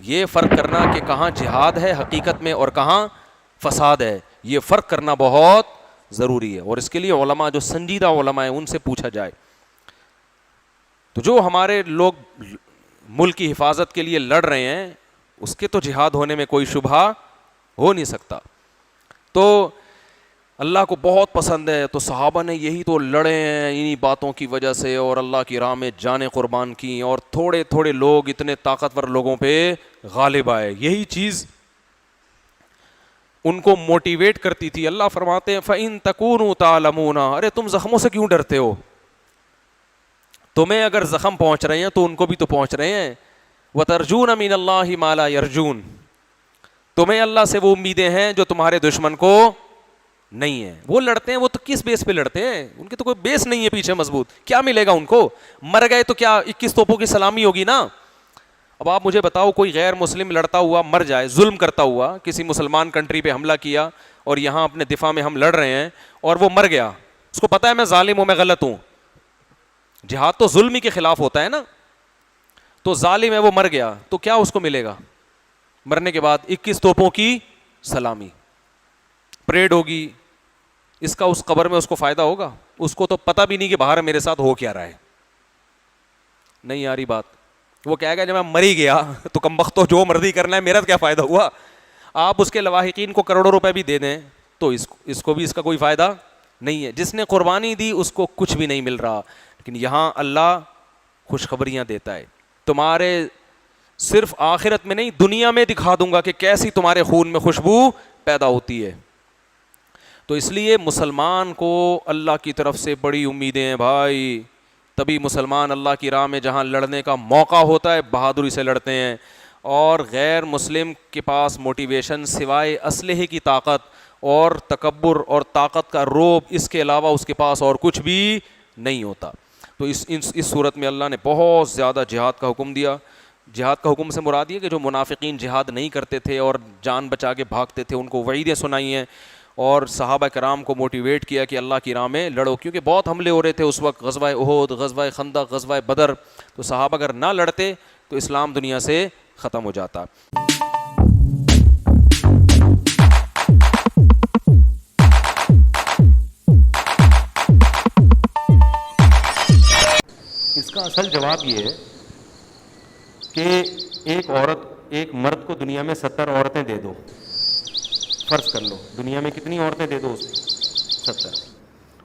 یہ فرق کرنا کہ کہاں جہاد ہے حقیقت میں اور کہاں فساد ہے، یہ فرق کرنا بہت ضروری ہے، اور اس کے لیے علماء جو سنجیدہ علماء ہیں ان سے پوچھا جائے. تو جو ہمارے لوگ ملک کی حفاظت کے لیے لڑ رہے ہیں اس کے تو جہاد ہونے میں کوئی شبہ ہو نہیں سکتا. تو اللہ کو بہت پسند ہے، تو صحابہ نے یہی تو لڑے ہیں انہی باتوں کی وجہ سے، اور اللہ کی راہ میں جانیں قربان کی، اور تھوڑے تھوڑے لوگ اتنے طاقتور لوگوں پہ غالب آئے. یہی چیز ان کو موٹیویٹ کرتی تھی. اللہ فرماتے ہیں فَإِن تَكُونُوا تَعْلَمُونَ، ارے تم زخموں سے کیوں ڈرتے ہو؟ تمہیں اگر زخم پہنچ رہے ہیں تو ان کو بھی تو پہنچ رہے ہیں. وَتَرْجُونَ مِنَ اللَّهِ مَا لَا يَرْجُونَ، تمہیں اللہ سے وہ امیدیں ہیں جو تمہارے دشمن کو نہیں ہیں. وہ لڑتے ہیں، وہ تو کس بیس پہ لڑتے ہیں؟ ان کے تو کوئی بیس نہیں ہے پیچھے مضبوط. کیا ملے گا ان کو؟ مر گئے تو کیا 21 توپوں کی سلامی ہوگی نا. اب آپ مجھے بتاؤ کوئی غیر مسلم لڑتا ہوا مر جائے، ظلم کرتا ہوا، کسی مسلمان کنٹری پہ حملہ کیا اور یہاں اپنے دفاع میں ہم لڑ رہے ہیں اور وہ مر گیا، اس کو پتا ہے میں ظالم ہوں، میں غلط ہوں. جہاد تو ظلم ہی کے خلاف ہوتا ہے نا. تو ظالم ہے وہ مر گیا تو کیا اس کو ملے گا؟ مرنے کے بعد 21 توپوں کی سلامی، پریڈ ہوگی. اس کا اس قبر میں اس کو فائدہ ہوگا؟ اس کو تو پتہ بھی نہیں کہ باہر میرے ساتھ ہو کیا رہا ہے. نہیں آ رہی بات. وہ کہے گا جب میں مر ہی گیا تو کمبختو جو مرضی کرنا ہے، میرا کیا فائدہ ہوا؟ آپ اس کے لواحقین کو کروڑوں روپے بھی دے دیں تو اس کو بھی اس کا کوئی فائدہ نہیں ہے. جس نے قربانی دی اس کو کچھ بھی نہیں مل رہا. لیکن یہاں اللہ خوشخبریاں دیتا ہے، تمہارے صرف آخرت میں نہیں دنیا میں دکھا دوں گا کہ کیسی تمہارے خون میں خوشبو پیدا ہوتی ہے. تو اس لیے مسلمان کو اللہ کی طرف سے بڑی امیدیں ہیں بھائی. تبھی مسلمان اللہ کی راہ میں جہاں لڑنے کا موقع ہوتا ہے بہادری سے لڑتے ہیں. اور غیر مسلم کے پاس موٹیویشن سوائے اسلحے کی طاقت اور تکبر اور طاقت کا روب، اس کے علاوہ اس کے پاس اور کچھ بھی نہیں ہوتا. تو اس صورت میں اللہ نے بہت زیادہ جہاد کا حکم دیا. جہاد کا حکم سے مراد یہ کہ جو منافقین جہاد نہیں کرتے تھے اور جان بچا کے بھاگتے تھے ان کو وعیدیں سنائی ہیں، اور صحابہ کرام کو موٹیویٹ کیا کہ اللہ کی راہ میں لڑو، کیونکہ بہت حملے ہو رہے تھے اس وقت، غزوہ احد، غزوہ خندق، غزوہ بدر. تو صحابہ اگر نہ لڑتے تو اسلام دنیا سے ختم ہو جاتا. اس کا اصل جواب یہ ہے کہ ایک عورت، ایک مرد کو دنیا میں 70 عورتیں دے دو، فرض کر لو دنیا میں کتنی عورتیں دے دو؟ 70.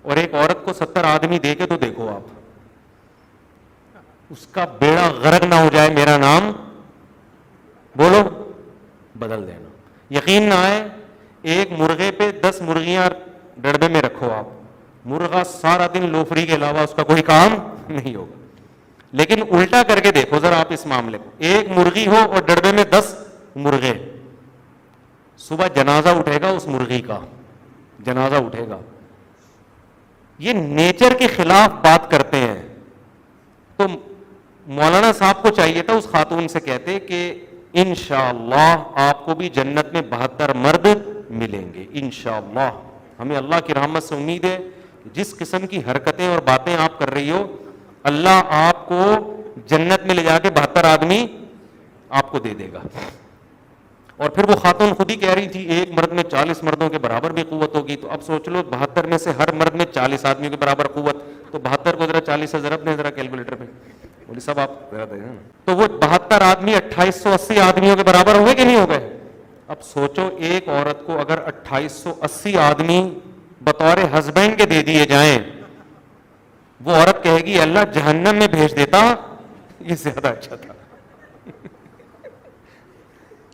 اور ایک عورت کو 70 آدمی دے کے تو دیکھو آپ، اس کا بیڑا غرق نہ ہو جائے میرا نام بولو بدل دینا. یقین نہ آئے ایک مرغے پہ 10 مرغیاں ڈڑبے میں رکھو آپ، مرغا سارا دن لوفری کے علاوہ اس کا کوئی کام نہیں ہوگا. لیکن الٹا کر کے دیکھو ذرا آپ اس معاملے کو، ایک مرغی ہو اور ڈڑبے میں 10 مرغے، صبح جنازہ اٹھے گا اس مرغی کا، جنازہ اٹھے گا. یہ نیچر کے خلاف بات کرتے ہیں. تو مولانا صاحب کو چاہیے تھا اس خاتون سے کہتے کہ انشاءاللہ آپ کو بھی جنت میں 72 مرد ملیں گے انشاءاللہ. ہمیں اللہ کی رحمت سے امید ہے کہ جس قسم کی حرکتیں اور باتیں آپ کر رہی ہو اللہ آپ کو جنت میں لے جا کے 72 آدمی آپ کو دے دے گا. اور پھر وہ خاتون خود ہی کہہ رہی تھی ایک مرد میں 40 مردوں کے برابر بھی قوت ہوگی. تو اب سوچ لو 72 میں سے ہر مرد میں 40 آدمیوں کے برابر قوت، تو 72 کو ذرا 40 سے ضرب دیں ذرا کیلکولیٹر پہ، بولی سب آپ ذرا دیں. تو وہ 72 آدمی 2880 آدمیوں کے برابر ہو گئے کہ نہیں ہو گئے؟ اب سوچو ایک عورت کو اگر 2880 آدمی بطور ہسبینڈ کے دے دیے جائیں، وہ عورت کہے گی اللہ جہنم میں بھیج دیتا یہ زیادہ اچھا تھا.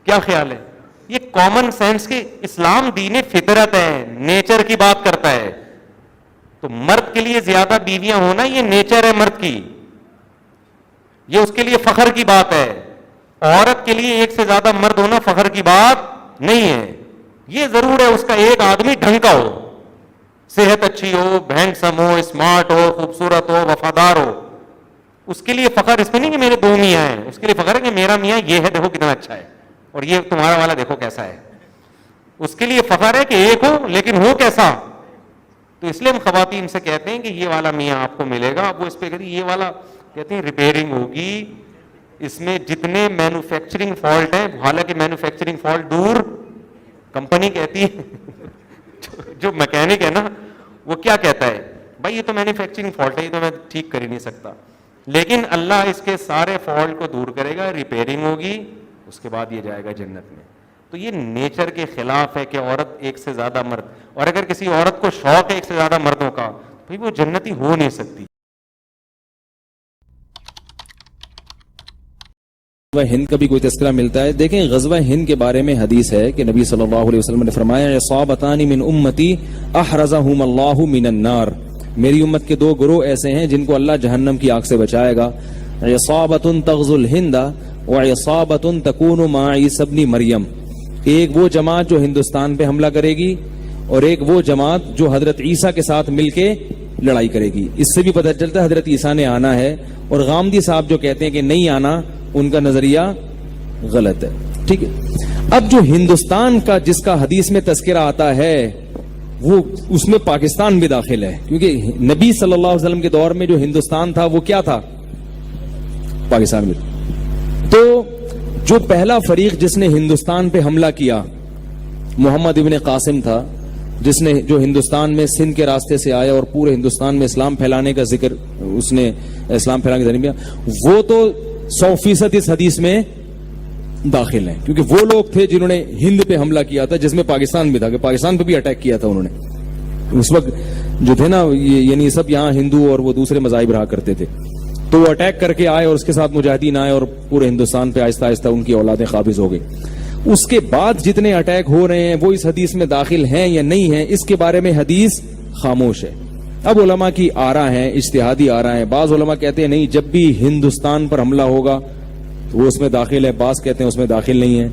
کیا خیال ہے؟ یہ کامن سینس کے اسلام دین فطرت ہے، نیچر کی بات کرتا ہے. تو مرد کے لیے زیادہ بیویاں ہونا یہ نیچر ہے مرد کی، یہ اس کے لیے فخر کی بات ہے. عورت کے لیے ایک سے زیادہ مرد ہونا فخر کی بات نہیں ہے. یہ ضرور ہے اس کا ایک آدمی ڈھنگ کا ہو، صحت اچھی ہو، ہینڈسم ہو، اسمارٹ ہو، خوبصورت ہو، وفادار ہو. اس کے لیے فخر اس میں نہیں کہ میرے 2 میاں ہیں، اس کے لیے فخر ہے کہ میرا میاں یہ ہے، دیکھو کتنا اچھا ہے، اور یہ تمہارا والا دیکھو کیسا ہے. اس کے لیے فخر ہے کہ ایک ہو لیکن ہو کیسا. تو اس لیے ہم خواتین سے کہتے ہیں کہ یہ والا میاں آپ کو ملے گا. اب وہ اس پہ کہتی یہ والا، کہتے ہیں ریپیئرنگ ہوگی، اس میں جتنے مینوفیکچرنگ فالٹ ہیں, حالانکہ مینوفیکچرنگ فالٹ دور, کمپنی کہتی ہے, جو میکینک ہے نا وہ کیا کہتا ہے, بھائی یہ تو مینوفیکچرنگ فالٹ ہے, یہ تو میں ٹھیک کر ہی نہیں سکتا, لیکن اللہ اس کے سارے فالٹ کو دور کرے گا, ریپیئرنگ ہوگی, اس کے بعد یہ جائے گا جنت میں. تو یہ نیچر کے خلاف ہے کہ عورت ایک سے زیادہ مرد, اور اگر کسی عورت کو شوق ہے ایک سے زیادہ مردوں کا, بھائی وہ جنتی ہو نہیں سکتی. غزوہ ہند کا بھی کوئی تذکرہ ملتا ہے. دیکھیں غزوہ ہند کے بارے میں حدیث ہے کہ نبی صلی اللہ علیہ وسلم نے فرمایا عصابتان من امتی احرزہم اللہ من النار, میری امت کے دو گروہ ایسے ہیں جن کو اللہ جہنم کی آگ سے بچائے گا. عصابۃ تغزو الہند وعصابۃ تکون مع عیسی ابن مریم, ایک وہ جماعت جو ہندوستان پہ حملہ کرے گی اور ایک وہ جماعت جو حضرت عیسیٰ کے ساتھ مل کے لڑائی کرے گی. اس سے بھی پتہ چلتا ہے حضرت عیسیٰ نے آنا ہے, اور غامدی صاحب جو کہتے ہیں کہ نہیں آنا, ان کا نظریہ غلط ہے. ٹھیک ہے, اب جو ہندوستان کا جس کا حدیث میں تذکرہ آتا ہے وہ اس میں پاکستان بھی داخل ہے, کیونکہ نبی صلی اللہ علیہ وسلم کے دور میں جو ہندوستان تھا وہ کیا تھا, پاکستان میں. تو جو پہلا فریق جس نے ہندوستان پہ حملہ کیا محمد ابن قاسم تھا, جس نے جو ہندوستان میں سندھ کے راستے سے آیا اور پورے ہندوستان میں اسلام پھیلانے کا ذکر, اس نے اسلام پھیلانے کا ذریعہ, وہ تو 100% اس حدیث میں داخل ہیں, کیونکہ وہ لوگ تھے جنہوں نے ہند پہ حملہ کیا تھا, جس میں پاکستان بھی تھا, کہ پاکستان پہ بھی اٹیک کیا تھا انہوں نے. اس وقت جو تھے نا, یعنی سب یہاں ہندو اور وہ دوسرے مذاہب رہا کرتے تھے, تو وہ اٹیک کر کے آئے اور اس کے ساتھ مجاہدین آئے اور پورے ہندوستان پہ آہستہ آہستہ ان کی اولادیں قابض ہو گئی. اس کے بعد جتنے اٹیک ہو رہے ہیں وہ اس حدیث میں داخل ہیں یا نہیں ہیں, اس کے بارے میں حدیث خاموش ہے. اب علماء کی آراء ہیں, اجتہادی آراء ہیں. بعض علماء کہتے ہیں نہیں, جب بھی ہندوستان پر حملہ ہوگا وہ اس میں داخل ہے, بعض کہتے ہیں اس میں داخل نہیں ہے.